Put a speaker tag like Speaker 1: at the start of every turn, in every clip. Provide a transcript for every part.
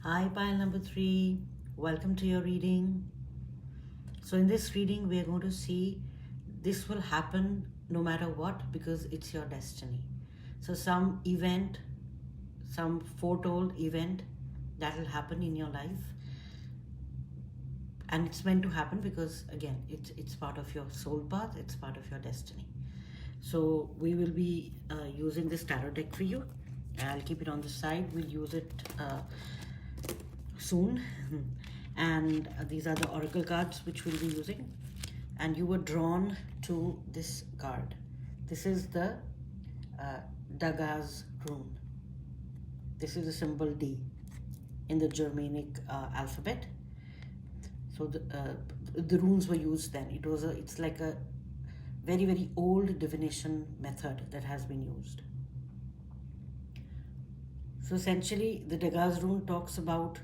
Speaker 1: Hi, pile number 3. Welcome to your reading. So in this reading, we are going to see this will happen no matter what because it's your destiny. So some event, some foretold event that will happen in your life, and it's meant to happen because again, it's part of your soul path. It's part of your destiny. So we will be using this tarot deck for you. I'll keep it on the side. We'll use it soon. And these are the oracle cards which we'll be using. And you were drawn to this card. This is the Dagaz rune. This is the symbol D in the Germanic alphabet. So the runes were used then. It's like a very old divination method that has been used. So essentially, the Dagaz rune talks about,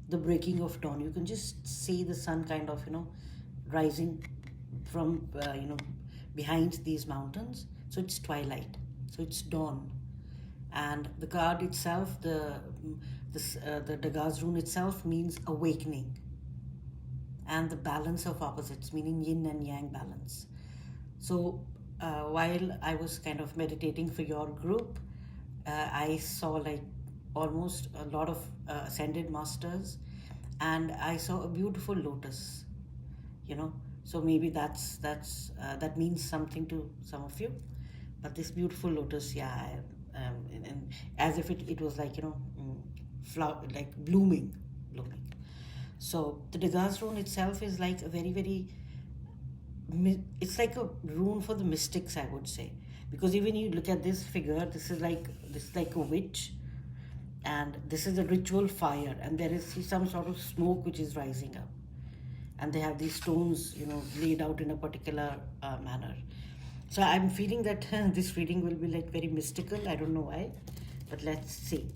Speaker 1: the breaking of dawn. You can just see the sun kind of, rising from, behind these mountains. So it's twilight. So it's dawn. And the card itself, the Dagaz rune itself means awakening. And the balance of opposites, meaning yin and yang balance. So while I was kind of meditating for your group, I saw like almost a lot of ascended masters, and I saw a beautiful lotus, so maybe that means something to some of you. But this beautiful lotus, and as if it was like, flower, like blooming. So the Dagaz rune itself is like a very, it's like a rune for the mystics, I would say. Because even you look at this figure, this is like a witch, and this is a ritual fire, and there is some sort of smoke which is rising up, and they have these stones, laid out in a particular manner. So I'm feeling that this reading will be like very mystical. I don't know why, but let's see.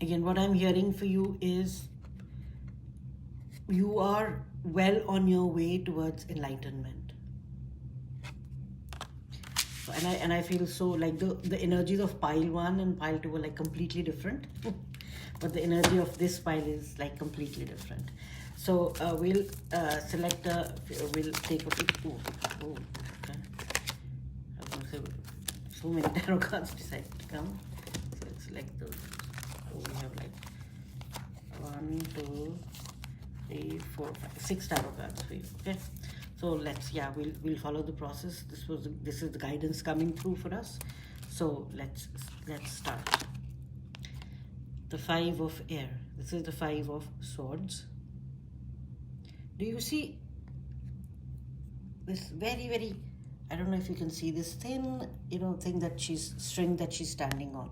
Speaker 1: Again, what I'm hearing for you is you are well on your way towards enlightenment. And I feel so like the energies of pile 1 and pile 2 are like completely different. But the energy of this pile is like completely different. So we'll select we'll take a pick. Okay. I was gonna say so many tarot cards decided to come. So let's select those. So we have like 1, 2, 3, 4, 5, 6 tarot cards for you. Okay. So we'll follow the process. This is the guidance coming through for us. So let's start. The 5 of air. This is the 5 of swords. Do you see this very, I don't know if you can see this thin, string that she's standing on,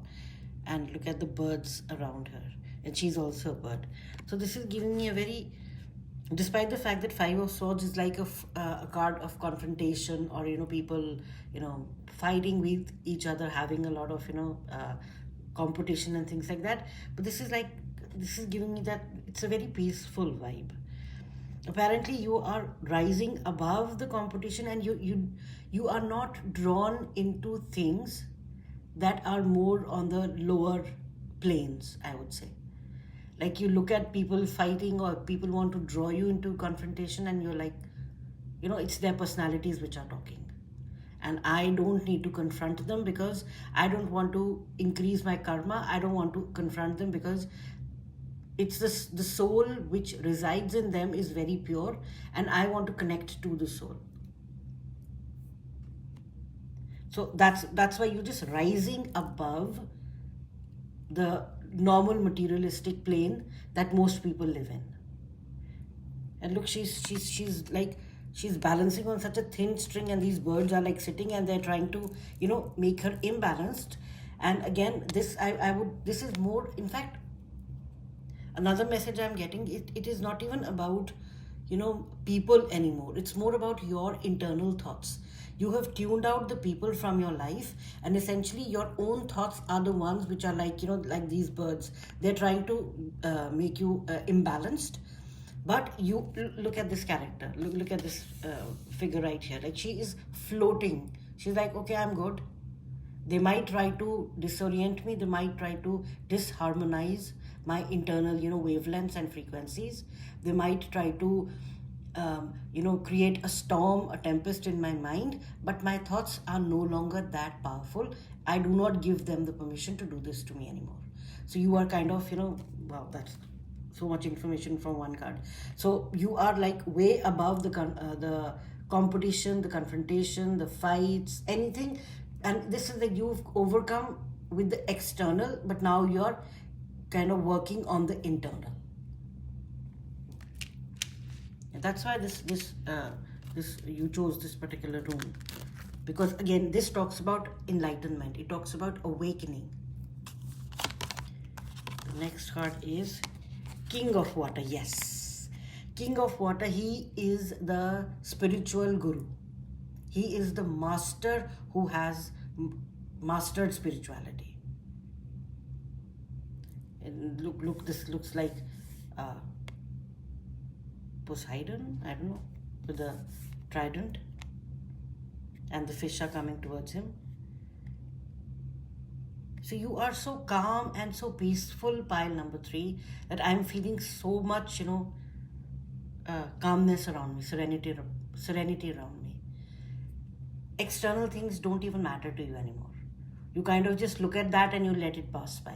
Speaker 1: and look at the birds around her, and she's also a bird. So this is giving me a very, despite the fact that 5 of swords is like a card of confrontation, or people fighting with each other, having a lot of competition and things like that, but this is giving me that it's a very peaceful vibe. Apparently you are rising above the competition, and you are not drawn into things that are more on the lower planes, I would say. Like you look at people fighting, or people want to draw you into confrontation, and you're like, it's their personalities which are talking. And I don't need to confront them because I don't want to increase my karma. I don't want to confront them because it's the soul which resides in them is very pure, and I want to connect to the soul. So that's why you're just rising above the normal materialistic plane that most people live in. And look, she's balancing on such a thin string, and these birds are like sitting, and they're trying to make her imbalanced. And again, this is more, in fact, another message I'm getting, it is not even about people anymore. It's more about your internal thoughts. You have tuned out the people from your life, and essentially your own thoughts are the ones which are like like these birds. They're trying to make you imbalanced. But you look at this character, look at this figure right here. Like she is floating. She's like, okay, I'm good. They might try to disorient me, they might try to disharmonize my internal, wavelengths and frequencies. They might try to, create a storm, a tempest in my mind, but my thoughts are no longer that powerful. I do not give them the permission to do this to me anymore. So you are kind of, wow, that's so much information from one card. So you are like way above the competition, the confrontation, the fights, anything. And this is that you've overcome with the external, but now you're kind of working on the internal. And that's why this you chose this particular room, because again this talks about enlightenment. It talks about awakening. The next card is King of Water. Yes, King of Water. He is the spiritual guru. He is the master who has mastered spirituality. And look, this looks like Poseidon, I don't know, with the trident, and the fish are coming towards him. So you are so calm and so peaceful, pile number 3, that I'm feeling so much, calmness around me, serenity around me. External things don't even matter to you anymore. You kind of just look at that and you let it pass by.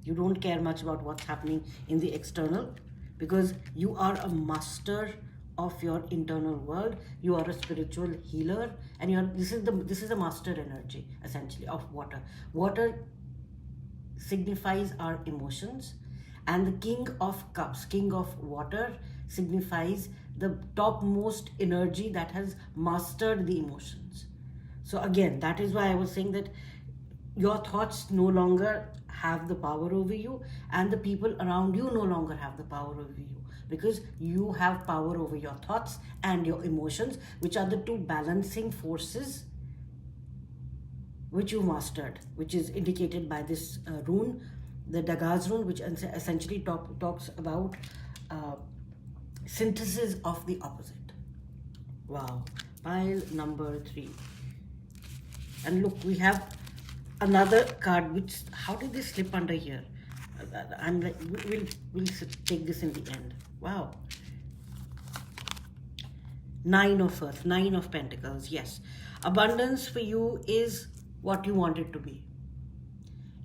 Speaker 1: You don't care much about what's happening in the external, because you are a master of your internal world. You are a spiritual healer, and this is the master energy essentially of water. Water signifies our emotions, and the King of Cups, King of Water, signifies the topmost energy that has mastered the emotions. So again, that is why I was saying that your thoughts no longer have the power over you, and the people around you no longer have the power over you, because you have power over your thoughts and your emotions, which are the two balancing forces which you mastered, which is indicated by this rune, the Dagaz rune, which essentially talks about synthesis of the opposite. Wow. Pile number 3. And look, we have another card, which, how did this slip under here? I'm like, we'll take this in the end. Wow. 9 of Earth, 9 of Pentacles. Yes, abundance for you is what you want it to be.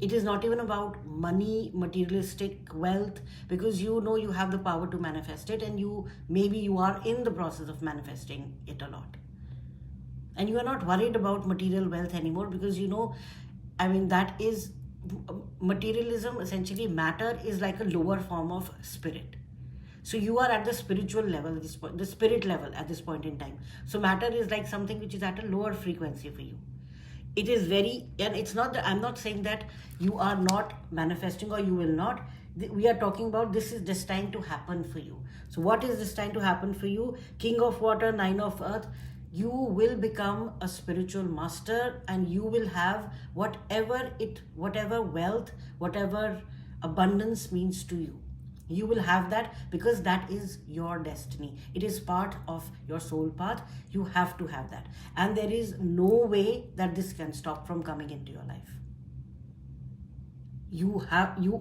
Speaker 1: It is not even about money, materialistic wealth, because you know you have the power to manifest it, and maybe you are in the process of manifesting it a lot. And you are not worried about material wealth anymore, because that is materialism. Essentially, matter is like a lower form of spirit. So you are at the spiritual level at this point, the spirit level at this point in time. So matter is like something which is at a lower frequency for you. It is and it's not that I'm not saying that you are not manifesting or you will not. We are talking about this is destined to happen for you. So what is destined to happen for you? King of Water, 9 of Earth. You will become a spiritual master, and you will have whatever wealth, whatever abundance means to you. You will have that, because that is your destiny. It is part of your soul path. You have to have that. And there is no way that this can stop from coming into your life. You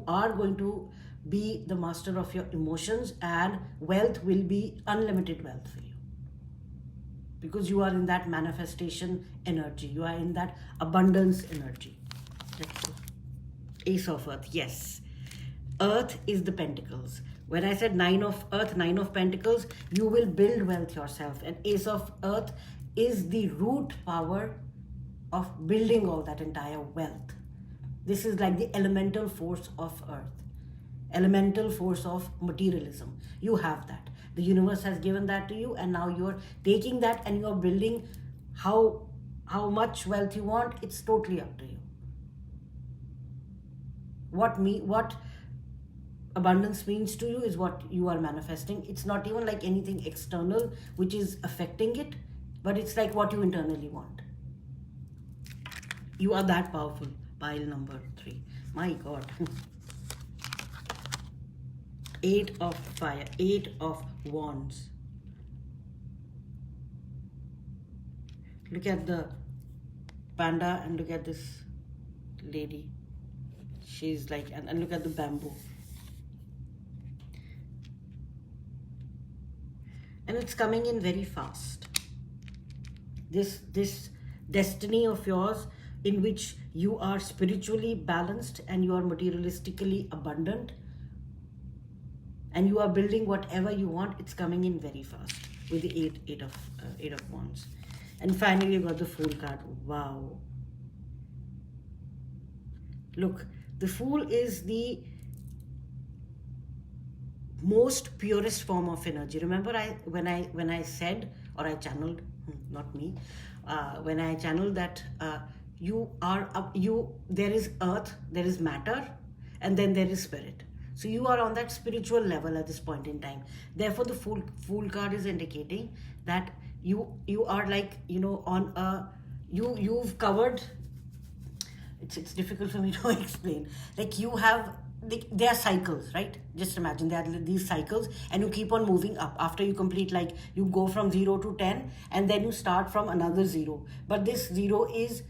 Speaker 1: are going to be the master of your emotions, and wealth will be unlimited wealth for you, because you are in that manifestation energy. You are in that abundance energy. Ace of Earth. Yes. Earth is the Pentacles. When I said 9 of Earth, 9 of Pentacles, you will build wealth yourself. And Ace of Earth is the root power of building all that entire wealth. This is like the elemental force of Earth, elemental force of materialism. You have that. The universe has given that to you, and now you're taking that and you're building how much wealth you want. It's totally up to you. What abundance means to you is what you are manifesting. It's not even like anything external which is affecting it, but it's like what you internally want. You are that powerful. Pile number 3. My God. 8 of Fire, 8 of Wands. Look at the panda, and look at this lady. She's like, and look at the bamboo. And it's coming in very fast. This destiny of yours, in which you are spiritually balanced and you are materialistically abundant, and you are building whatever you want, it's coming in very fast with the eight of wands. And finally you got the Fool card. Wow. Look, the Fool is the most purest form of energy. Remember, when I said, or I channeled, not me, when I channeled that there is earth, there is matter, and then there is spirit. So you are on that spiritual level at this point in time. Therefore, the Fool card is indicating that you are like, on a, you've covered. It's difficult for me to explain. Like you have, there are cycles, right? Just imagine there are these cycles, and you keep on moving up. After you complete, like you go from 0 to 10, and then you start from another 0. But this 0 is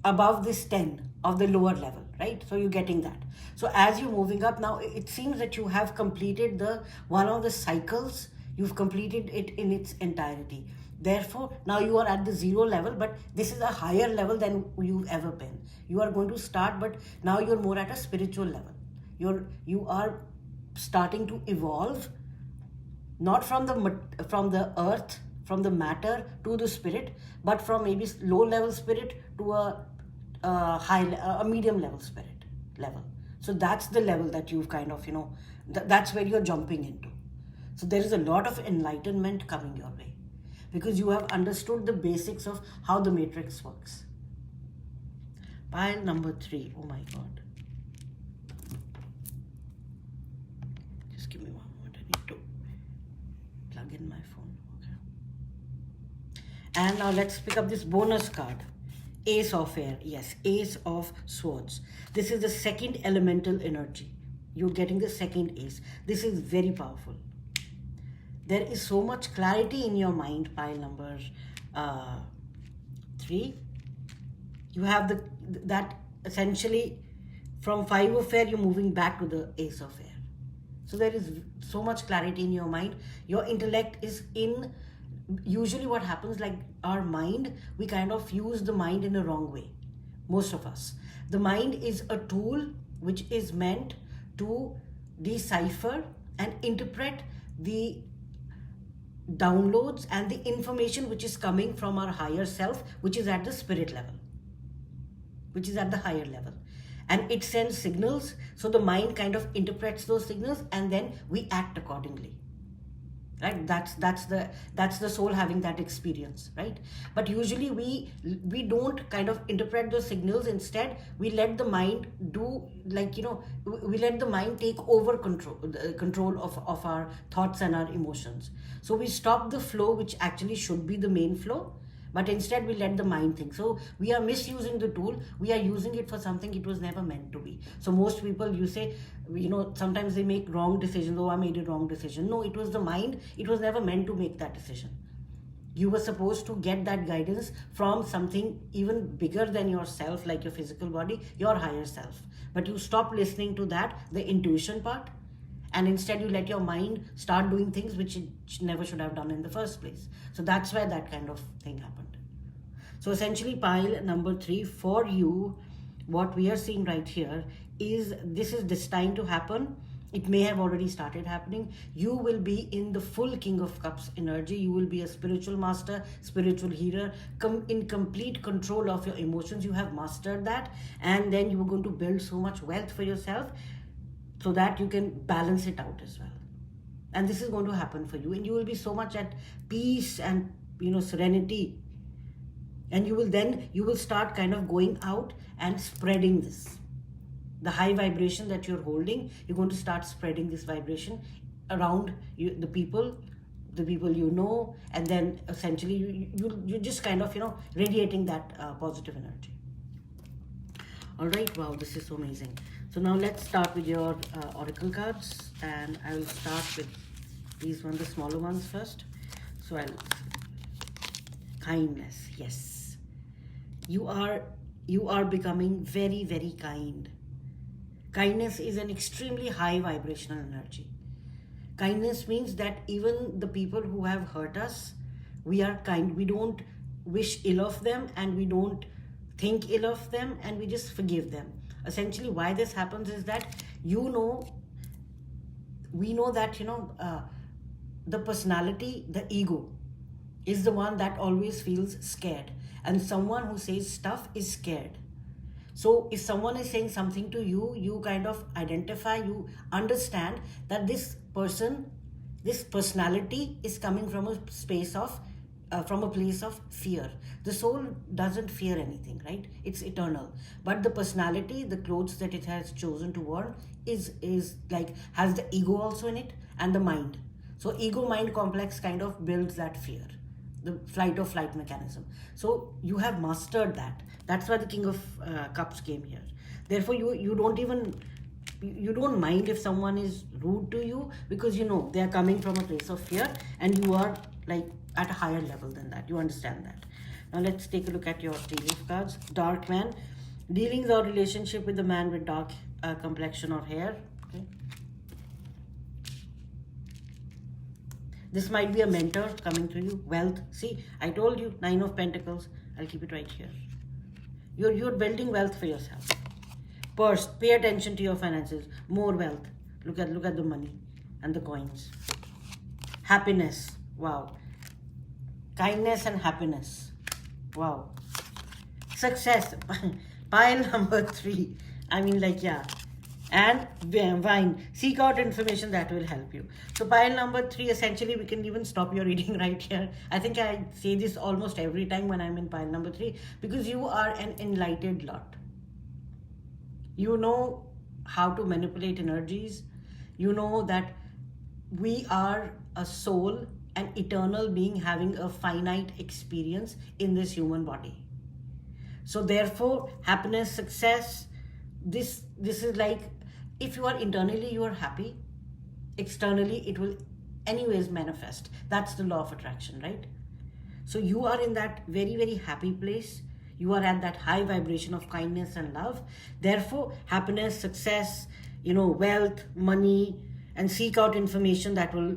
Speaker 1: above this 10 of the lower level, right? So you're getting that. So as you're moving up now, it seems that you have completed one of the cycles. You've completed it in its entirety. Therefore, now you are at the 0 level, but this is a higher level than you've ever been. You are going to start, but now you're more at a spiritual level. You are starting to evolve, not from the earth, from the matter to the spirit, but from maybe low level spirit to a medium level spirit level. So that's the level that you've kind of, that's where you're jumping into. So there is a lot of enlightenment coming your way, because you have understood the basics of how the matrix works. Pile number 3. Oh my God. Just give me one moment. I need to plug in my phone. Okay. And now let's pick up this bonus card. Ace of Air. Yes, Ace of Swords. This is the second elemental energy. You're getting the second ace. This is very powerful. There is so much clarity in your mind, pile number 3. You have that essentially from 5 of Air, you're moving back to the Ace of Air. So there is so much clarity in your mind. Your intellect is in. Usually what happens, like our mind, we kind of use the mind in a wrong way. Most of us. The mind is a tool which is meant to decipher and interpret the downloads and the information which is coming from our higher self, which is at the spirit level, which is at the higher level. And it sends signals, so the mind kind of interprets those signals, and then we act accordingly. Right? That's the soul having that experience, right? But usually we don't kind of interpret those signals. Instead, we let the mind do, like, we let the mind take over control of our thoughts and our emotions. So we stop the flow, which actually should be the main flow, but instead we let the mind think. So we are misusing the tool. We are using it for something it was never meant to be. So most people, you say, sometimes they make wrong decisions. Oh, I made a wrong decision. No, it was the mind. It was never meant to make that decision. You were supposed to get that guidance from something even bigger than yourself, like your physical body, your higher self. But you stop listening to that, the intuition part, and instead you let your mind start doing things which it never should have done in the first place. So that's why that kind of thing happened. So essentially, pile number 3 for you, what we are seeing right here is this is destined to happen. It may have already started happening. You will be in the full King of Cups energy. You will be a spiritual master, spiritual healer, in complete control of your emotions. You have mastered that, and then you are going to build so much wealth for yourself, so that you can balance it out as well. And this is going to happen for you, and you will be so much at peace and serenity. And you will start kind of going out and spreading this. The high vibration that you're holding, you're going to start spreading this vibration around you, the people you know, and then essentially you're just kind of radiating that positive energy. All right, wow, this is so amazing. So now let's start with your oracle cards, and I will start with these ones, the smaller ones first. So kindness, yes. you are you are becoming very, very kind. Kindness is an extremely high vibrational energy. Kindness means that even the people who have hurt us, we are kind. We don't wish ill of them, and we don't think ill of them, and we just forgive them. Essentially, why this happens is that, you know, we know that, the personality, the ego, is the one that always feels scared. And someone who says stuff is scared. So if someone is saying something to you, you kind of identify, you understand that this person, this personality is coming from a space of, from a place of fear. The soul doesn't fear anything, right? It's eternal. But the personality, the clothes that it has chosen to wear, is like, has the ego also in it, and the mind. So ego mind complex kind of builds that fear, the flight or flight mechanism. So you have mastered that. That's why the King of Cups came here. Therefore, you don't even, you don't mind if someone is rude to you, because you know they are coming from a place of fear, and you are like at a higher level than that. You understand that. Now let's take a look at your tea leaf cards. Dark man, dealings or relationship with the man with dark complexion or hair. Okay. This might be a mentor coming to you. Wealth. See, I told you, Nine of Pentacles. I'll keep it right here. You're building wealth for yourself. Purse. Pay attention to your finances. More wealth. Look at the money and the coins. Happiness. Wow. Kindness and happiness. Wow. Success. Pile number 3. I mean, like, yeah. And wine. Seek out information that will help you. So pile number 3, essentially, we can even stop your reading right here. I think I say this almost every time when I'm in pile number 3, because you are an enlightened lot. You know how to manipulate energies. You know that we are a soul, an eternal being having a finite experience in this human body. So therefore, happiness, success, this is like, if you are internally, you are happy, externally it will anyways manifest. That's the law of attraction, right? So you are in that very, very happy place. You are at that high vibration of kindness and love. Therefore, happiness, success, wealth, money, and seek out information that will,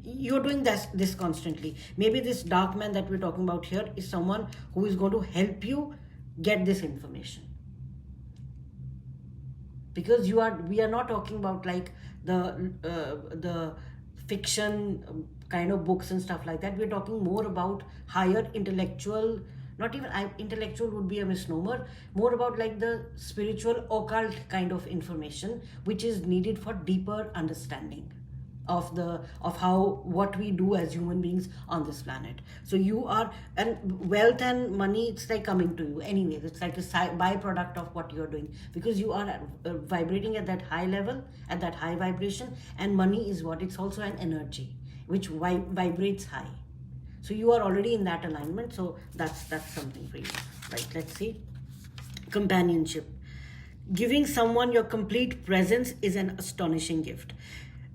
Speaker 1: you're doing this constantly. Maybe this dark man that we're talking about here is someone who is going to help you get this information. Because we are not talking about like the fiction kind of books and stuff like that. We're talking more about higher intellectual, not even intellectual would be a misnomer, more about like the spiritual occult kind of information, which is needed for deeper understanding of what we do as human beings on this planet. So you are, and wealth and money, it's like coming to you anyways. It's like a byproduct of what you're doing, because you are vibrating at that high level, at that high vibration. And money is what? It's also an energy which vibrates high. So you are already in that alignment. So that's something for you. Right, let's see. Companionship. Giving someone your complete presence is an astonishing gift.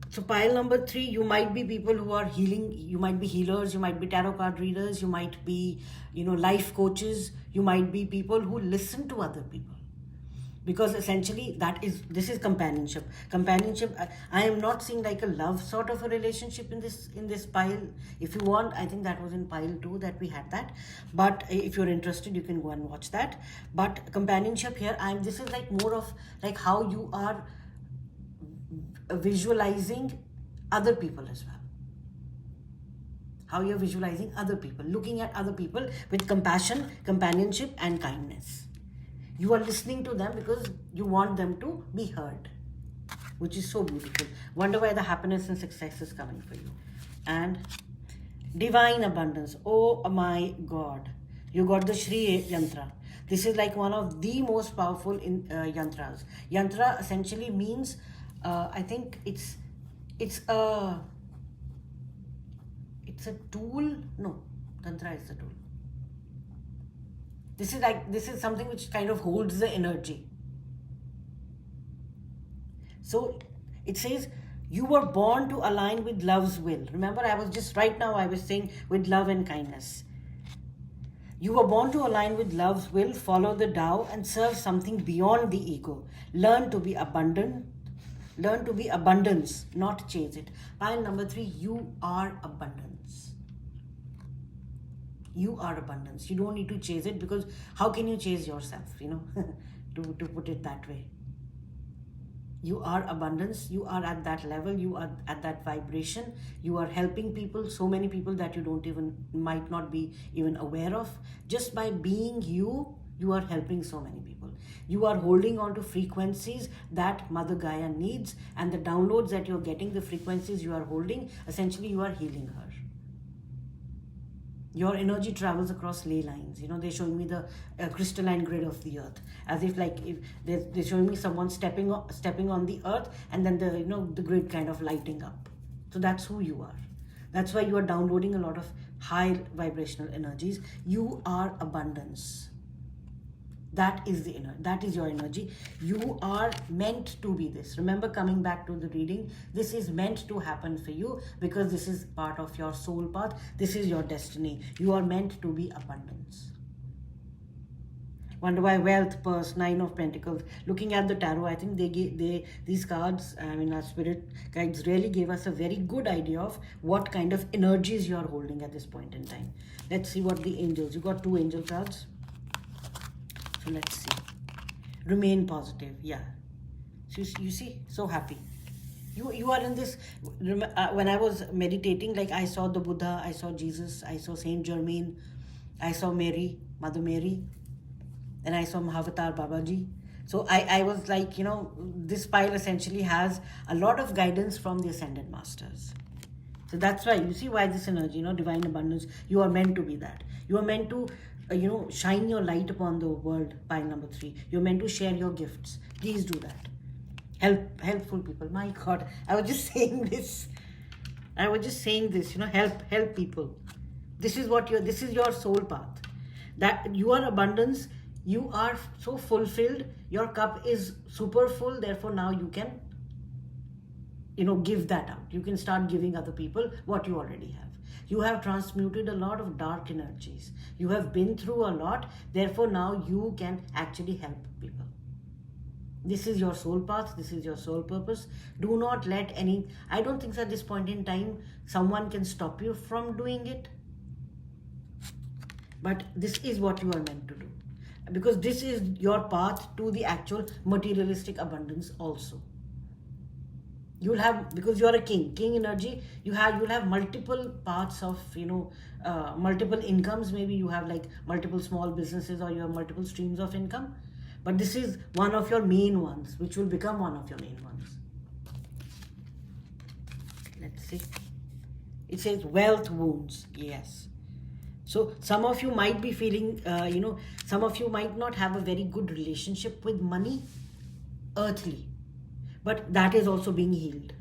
Speaker 1: So pile number 3, you might be people who are healing. You might be healers. You might be tarot card readers. You might be, life coaches. You might be people who listen to other people. Because essentially this is companionship. Companionship, I am not seeing like a love sort of a relationship in this pile. If you want, I think that was in pile 2 that we had that. But if you're interested, you can go and watch that. But companionship here, this is like more of like how you are visualizing other people as well. How you're visualizing other people, looking at other people with compassion, companionship, and kindness. You are listening to them because you want them to be heard, which is so beautiful. Wonder why the happiness and success is coming for you. And divine abundance. Oh my God. You got the Shri Yantra. This is like one of the most powerful yantras. Yantra essentially means, I think it's a tool. No, tantra is the tool. This is something which kind of holds the energy. So it says you were born to align with love's will. Remember, I was saying with love and kindness. You were born to align with love's will, follow the Tao, and serve something beyond the ego. Learn to be abundant. Learn to be abundance, not chase it. Pile number 3, you are abundance. You are abundance. You don't need to chase it, because how can you chase yourself, to put it that way? You are abundance. You are at that level. You are at that vibration. You are helping people, so many people that you might not be even aware of. Just by being you, you are helping so many people. You are holding on to frequencies that Mother Gaia needs, and the downloads that you're getting, the frequencies you are holding, essentially you are healing her. Your energy travels across ley lines. They're showing me the crystalline grid of the earth, as if they're showing me someone stepping on the earth, and then the grid kind of lighting up. So that's who you are. That's why you are downloading a lot of high vibrational energies. You are abundance. That is your energy. You are meant to be this. Remember, coming back to the reading, this is meant to happen for you, because this is part of your soul path. This is your destiny. You are meant to be abundance. Wonder why wealth, purse, 9 of Pentacles. Looking at the tarot, I think these cards, our spirit guides really gave us a very good idea of what kind of energies you are holding at this point in time. Let's see what the angels. You got 2 angel cards. So let's see. Remain positive. Yeah. So you see, so happy. You are in this. When I was meditating, I saw the Buddha, I saw Jesus, I saw Saint Germain, I saw Mary, Mother Mary, and I saw Mahavatar Babaji. So I was like, this pile essentially has a lot of guidance from the Ascended Masters. So that's why, you see why this energy, divine abundance, you are meant to be that. You are meant to shine your light upon the world. Pile number 3, you're meant to share your gifts. Please do that. Helpful people. My God, I was just saying this, help people. This is your soul path, that you are abundance. You are so fulfilled, your cup is super full, therefore now you can give that out. You can start giving other people what you already have. You have transmuted a lot of dark energies. You have been through a lot. Therefore, now you can actually help people. This is your soul path. This is your soul purpose. Do not let I don't think at this point in time, someone can stop you from doing it. But this is what you are meant to do. Because this is your path to the actual materialistic abundance also. You'll have, because you're a king energy, you'll have multiple paths of, multiple incomes. Maybe you have multiple small businesses, or you have multiple streams of income. But this is one of your main ones, which will become one of your main ones. Let's see. It says wealth wounds. Yes. So some of you might be feeling, some of you might not have a very good relationship with money, earthly. But that is also being healed.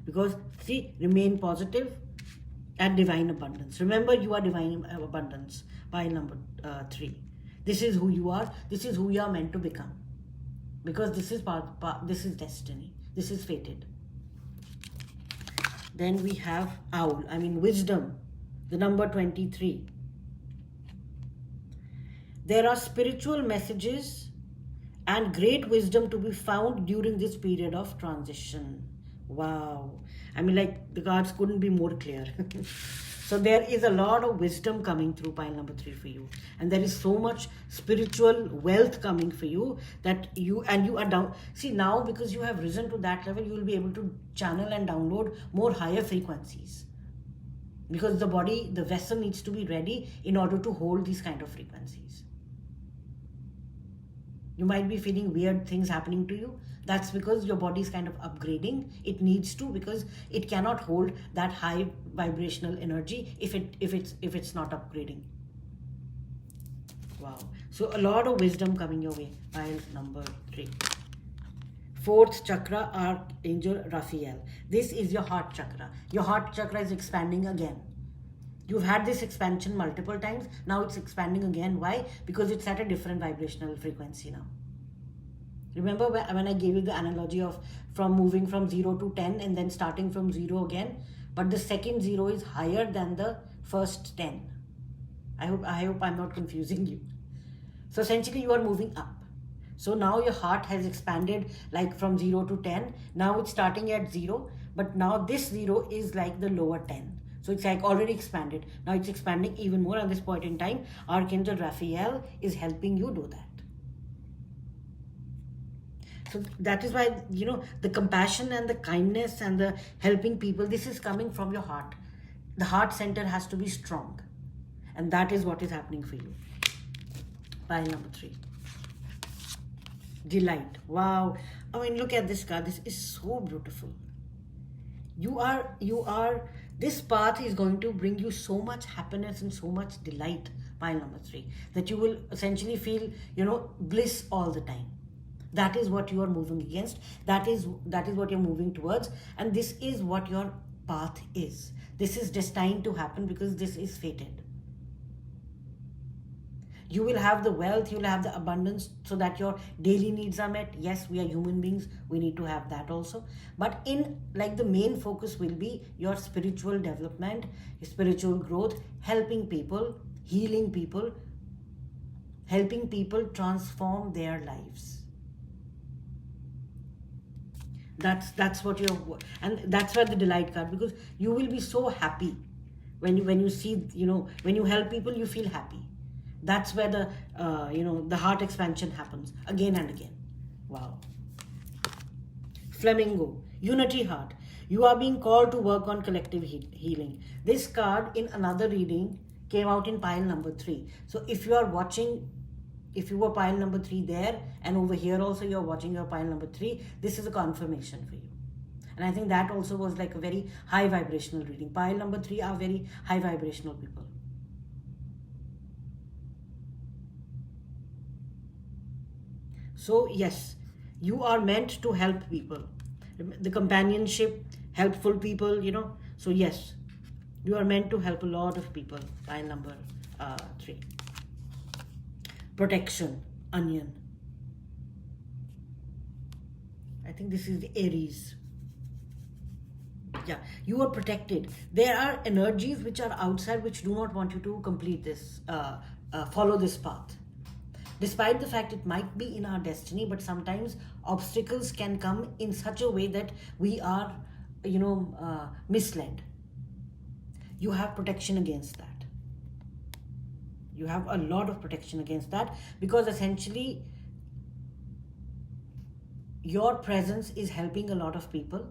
Speaker 1: Because, see, remain positive and divine abundance. Remember, you are divine abundance. Pile number 3. This is who you are. This is who you are meant to become. Because this is this is destiny. This is fated. Then we have wisdom. The number 23. There are spiritual messages and great wisdom to be found during this period of transition. Wow. The cards couldn't be more clear. So there is a lot of wisdom coming through pile number 3 for you. And there is so much spiritual wealth coming for you that you are down. See, now because you have risen to that level, you will be able to channel and download more higher frequencies. Because the vessel needs to be ready in order to hold these kind of frequencies. You might be feeling weird things happening to you. That's because your body is kind of upgrading. It needs to, because it cannot hold that high vibrational energy if it's not upgrading. Wow. So a lot of wisdom coming your way. Pile number 3. 4th chakra, Archangel Raphael. This is your heart chakra. Your heart chakra is expanding again. You've had this expansion multiple times. Now it's expanding again. Why? Because it's at a different vibrational frequency now. Remember when I gave you the analogy of from moving from 0 to 10 and then starting from 0 again? But the second 0 is higher than the first 10. I hope I'm not confusing you. So essentially you are moving up. So now your heart has expanded like from 0 to 10. Now it's starting at 0, but now this 0 is like the lower 10. So it's like already expanded. Now it's expanding even more at this point in time. Archangel Raphael is helping you do that. So that is why, the compassion and the kindness and the helping people, this is coming from your heart. The heart center has to be strong. And that is what is happening for you. Pile number 3. Delight. Wow. I mean, look at this card. This is so beautiful. This path is going to bring you so much happiness and so much delight, pile number 3, that you will essentially feel, bliss all the time. That is what you are moving against. That is what you're moving towards. And this is what your path is. This is destined to happen because this is fated. You will have the wealth, you will have the abundance so that your daily needs are met. Yes, we are human beings. We need to have that also. But the main focus will be your spiritual development, your spiritual growth, helping people, healing people, helping people transform their lives. That's what and that's where the delight card, because you will be so happy when you see, when you help people, you feel happy. That's where the heart expansion happens again and again. Wow. Flamingo, unity heart. You are being called to work on collective healing. This card in another reading came out in pile number 3. So if you are watching, if you were pile number 3 there, and over here also you're watching your pile number 3, this is a confirmation for you. And I think that also was like a very high vibrational reading. Pile number 3 are very high vibrational people. So yes, you are meant to help people. The companionship, helpful people, So yes, you are meant to help a lot of people. Pile number 3. Protection, onion. I think this is the Aries. Yeah, you are protected. There are energies which are outside which do not want you to complete this, follow this path. Despite the fact it might be in our destiny, but sometimes obstacles can come in such a way that we are, misled. You have protection against that. You have a lot of protection against that, because essentially your presence is helping a lot of people.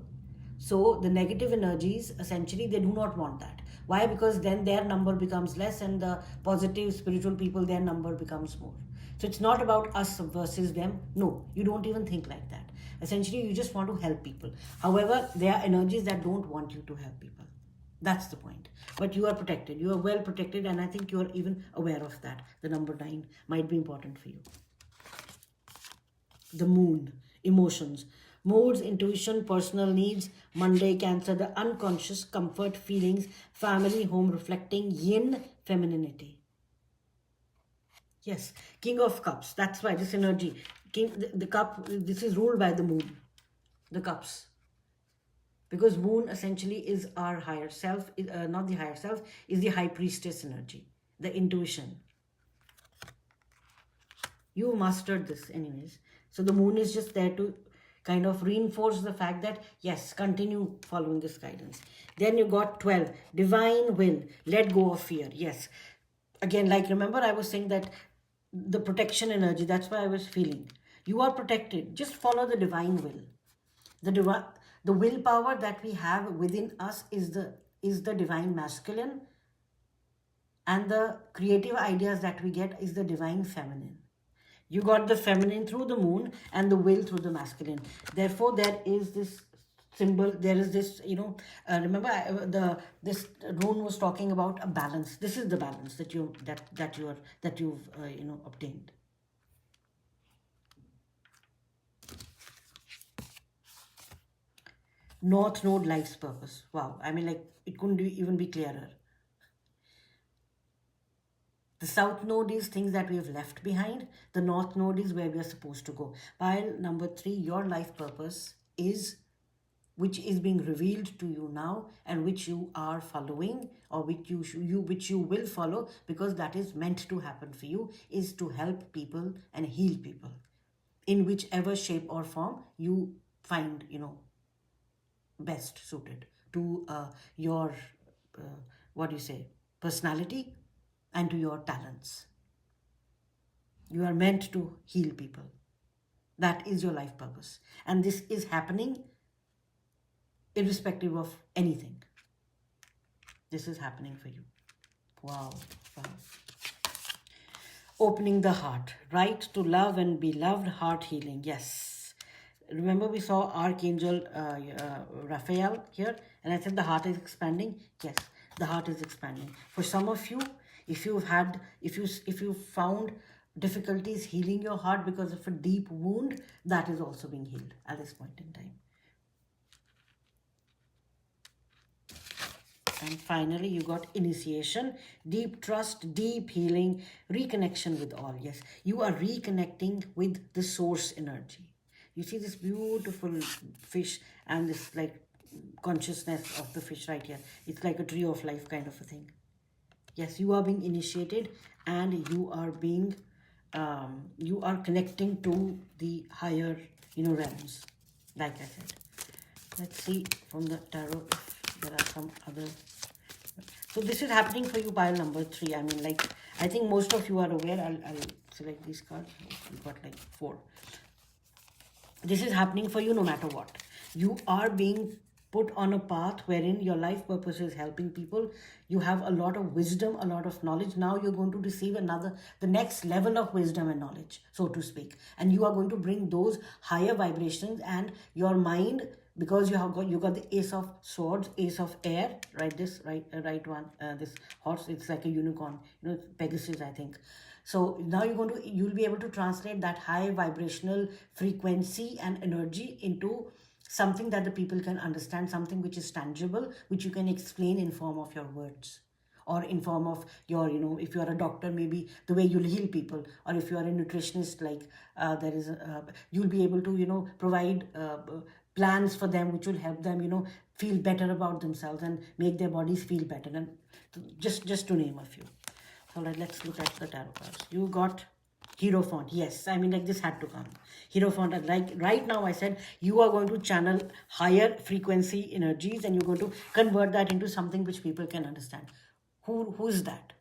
Speaker 1: So the negative energies, essentially, they do not want that. Why? Because then their number becomes less, and the positive spiritual people, their number becomes more. So it's not about us versus them. No, you don't even think like that. Essentially, you just want to help people. However, there are energies that don't want you to help people. That's the point. But you are protected. You are well protected, and I think you are even aware of that. The number 9 might be important for you. The moon, emotions, moods, intuition, personal needs, Monday, Cancer, the unconscious, comfort, feelings, family, home, reflecting, yin, femininity. Yes, King of Cups. That's why this energy, the cup, this is ruled by the moon, the cups. Because moon essentially is our higher self, not the higher self, is the high priestess energy, the intuition. You mastered this anyways. So the moon is just there to kind of reinforce the fact that, yes, continue following this guidance. Then you got 12, divine will, let go of fear. Yes. Again, remember I was saying that the protection energy, that's why I was feeling. You are protected. Just follow the divine will. The willpower that we have within us is the divine masculine, and the creative ideas that we get is the divine feminine. You got the feminine through the moon and the will through the masculine. Therefore, there is this symbol, there is this, remember this rune was talking about a balance. This is the balance that you've obtained. North Node, life's purpose. Wow, I mean, it couldn't even be clearer. The South Node is things that we have left behind. The North Node is where we are supposed to go. Pile number 3, your life purpose is which is being revealed to you now, and which you are following, or which you will follow, because that is meant to happen for you, is to help people and heal people in whichever shape or form you find, best suited to your what do you say, personality, and to your talents. You are meant to heal people. That is your life purpose, and this is happening irrespective of anything. This is happening for you. Wow. Wow. Opening the heart, right to love and be loved, heart healing. Yes. Remember we saw Archangel Raphael here, and I said the heart is expanding. Yes, the heart is expanding. For some of you, if you found difficulties healing your heart because of a deep wound, that is also being healed at this point in time. And finally, you got initiation, deep trust, deep healing, reconnection with all. Yes, you are reconnecting with the source energy. You see this beautiful fish and this like consciousness of the fish right here. It's like a tree of life kind of a thing. Yes, you are being initiated, and you are being, you are connecting to the higher, realms. Like I said, let's see from the tarot if there are some other. So this is happening for you, pile number 3. I mean, like, I think most of you are aware. I'll select these cards. We've got like 4. This is happening for you no matter what. You are being put on a path wherein your life purpose is helping people. You have a lot of wisdom, a lot of knowledge. Now you're going to receive the next level of wisdom and knowledge, so to speak. And you are going to bring those higher vibrations, and your mind, because you got the Ace of Swords, Ace of Air, right? This right one, this horse, it's like a unicorn, Pegasus, I think. So now you'll be able to translate that high vibrational frequency and energy into something that the people can understand, something which is tangible, which you can explain in form of your words, or in form of your, if you are a doctor, maybe the way you'll heal people, or if you are a nutritionist, like you'll be able to, provide plans for them which will help them, feel better about themselves and make their bodies feel better, and just to name a few. So let's look at the tarot cards. You got Hierophant. Yes, I mean, like, this had to come. Hierophant, like right now I said, you are going to channel higher frequency energies, and you're going to convert that into something which people can understand. Who is that?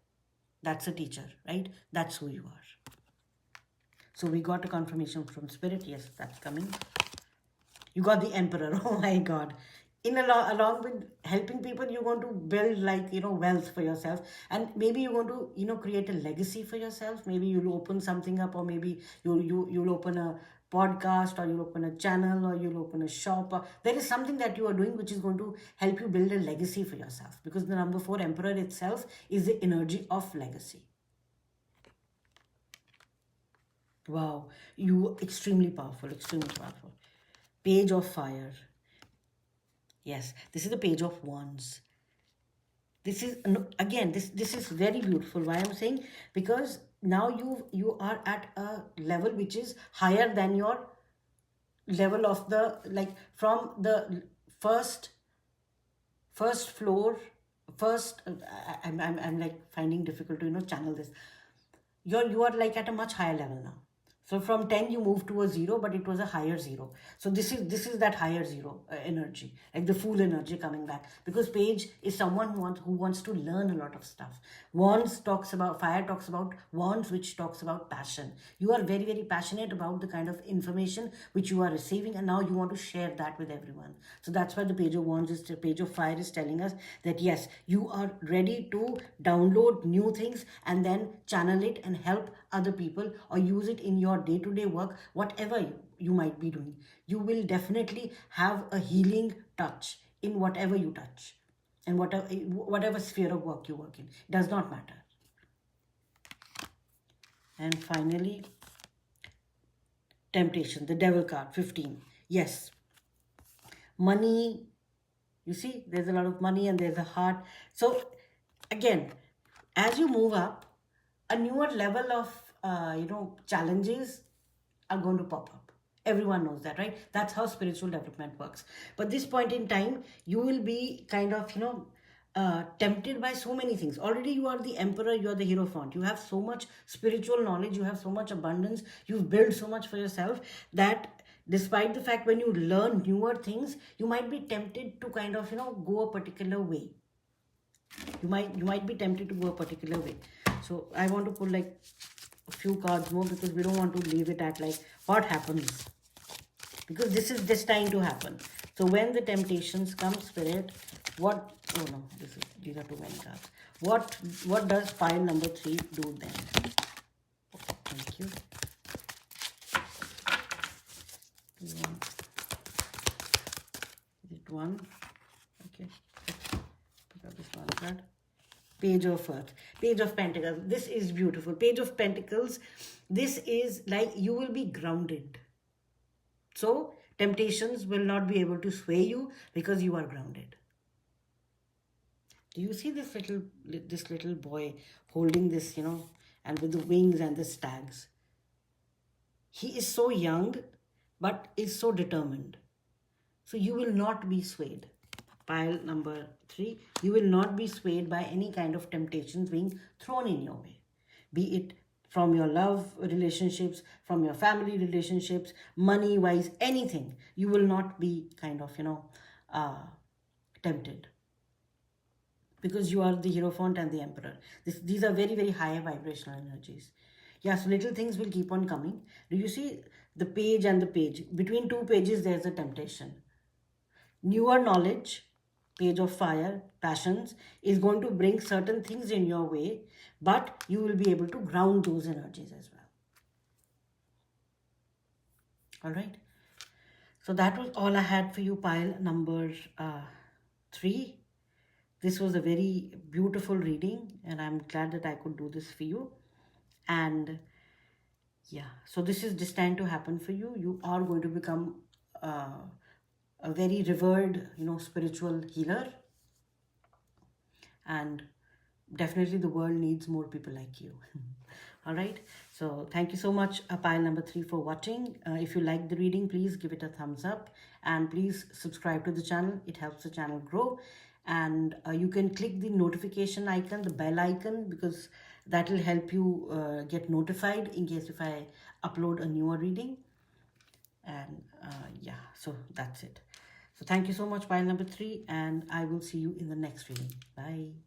Speaker 1: That's a teacher, right? That's who you are. So we got a confirmation from Spirit. Yes, that's coming. You got the Emperor. Oh my God. Along with helping people, you're going to build, like, wealth for yourself, and maybe you're going to, create a legacy for yourself. Maybe you'll open something up, or maybe you'll open a podcast, or you'll open a channel, or you'll open a shop. Or there is something that you are doing which is going to help you build a legacy for yourself, because the number 4 Emperor itself is the energy of legacy. Wow, you extremely powerful, extremely powerful. Page of Fire. Yes, this is the Page of Wands. This is, again, this is very beautiful. Why I'm saying? Because now you are at a level which is higher than your level of the, like, from the first floor, I'm like finding difficult to channel this. You are like at a much higher level now. So from 10 you move to a 0, but it was a higher 0. So this is that higher 0 energy, like the Fool energy coming back. Because Page is someone who wants to learn a lot of stuff. Wands talks about, Fire talks about Wands, which talks about passion. You are very, very passionate about the kind of information which you are receiving, and now you want to share that with everyone. So that's why the Page of Wands is, the Page of Fire is telling us that yes, you are ready to download new things and then channel it and help other people, or use it in your day-to-day work, whatever you might be doing. You will definitely have a healing touch in whatever you touch, and whatever sphere of work you work in. It does not matter. And finally, Temptation, the Devil card, 15. Yes, money. You see, there's a lot of money, and there's a heart. So again, as you move up, a newer level of challenges are going to pop up. Everyone knows that, right? That's how spiritual development works. But this point in time, you will be kind of, tempted by so many things. Already you are the emperor, you are the hierophant. You have so much spiritual knowledge, you have so much abundance, you've built so much for yourself that despite the fact when you learn newer things, you might be tempted to kind of, go a particular way. You might be tempted to go a particular way. So I want to pull like a few cards more because we don't want to leave it at like what happens, because this is destined to happen. So when the temptations come, spirit, what, oh no, these are too many cards. What does pile number 3 do then? Thank you. Is it one? Okay, pick up this one card. Page of Earth, Page of Pentacles. This is beautiful. Page of Pentacles. This is like you will be grounded. So temptations will not be able to sway you because you are grounded. Do you see this little boy holding this, and with the wings and the stags? He is so young, but is so determined. So you will not be swayed. Pile number 3, you will not be swayed by any kind of temptations being thrown in your way. Be it from your love relationships, from your family relationships, money-wise, anything. You will not be kind of, tempted. Because you are the Hierophant and the Emperor. These are very, very high vibrational energies. Yeah, so little things will keep on coming. Do you see the page and the page? Between two pages, there's a temptation. Newer knowledge, Page of Fire, passions, is going to bring certain things in your way, but you will be able to ground those energies as well. All right. So that was all I had for you, pile number 3. This was a very beautiful reading, and I'm glad that I could do this for you. And yeah, so this is destined to happen for you. You are going to become a very revered, spiritual healer. And definitely the world needs more people like you. All right. So thank you so much, pile number 3, for watching. If you like the reading, please give it a thumbs up. And please subscribe to the channel. It helps the channel grow. And you can click the notification icon, the bell icon, because that will help you get notified in case if I upload a newer reading. And yeah, so that's it. So thank you so much, pile number 3, and I will see you in the next reading. Bye.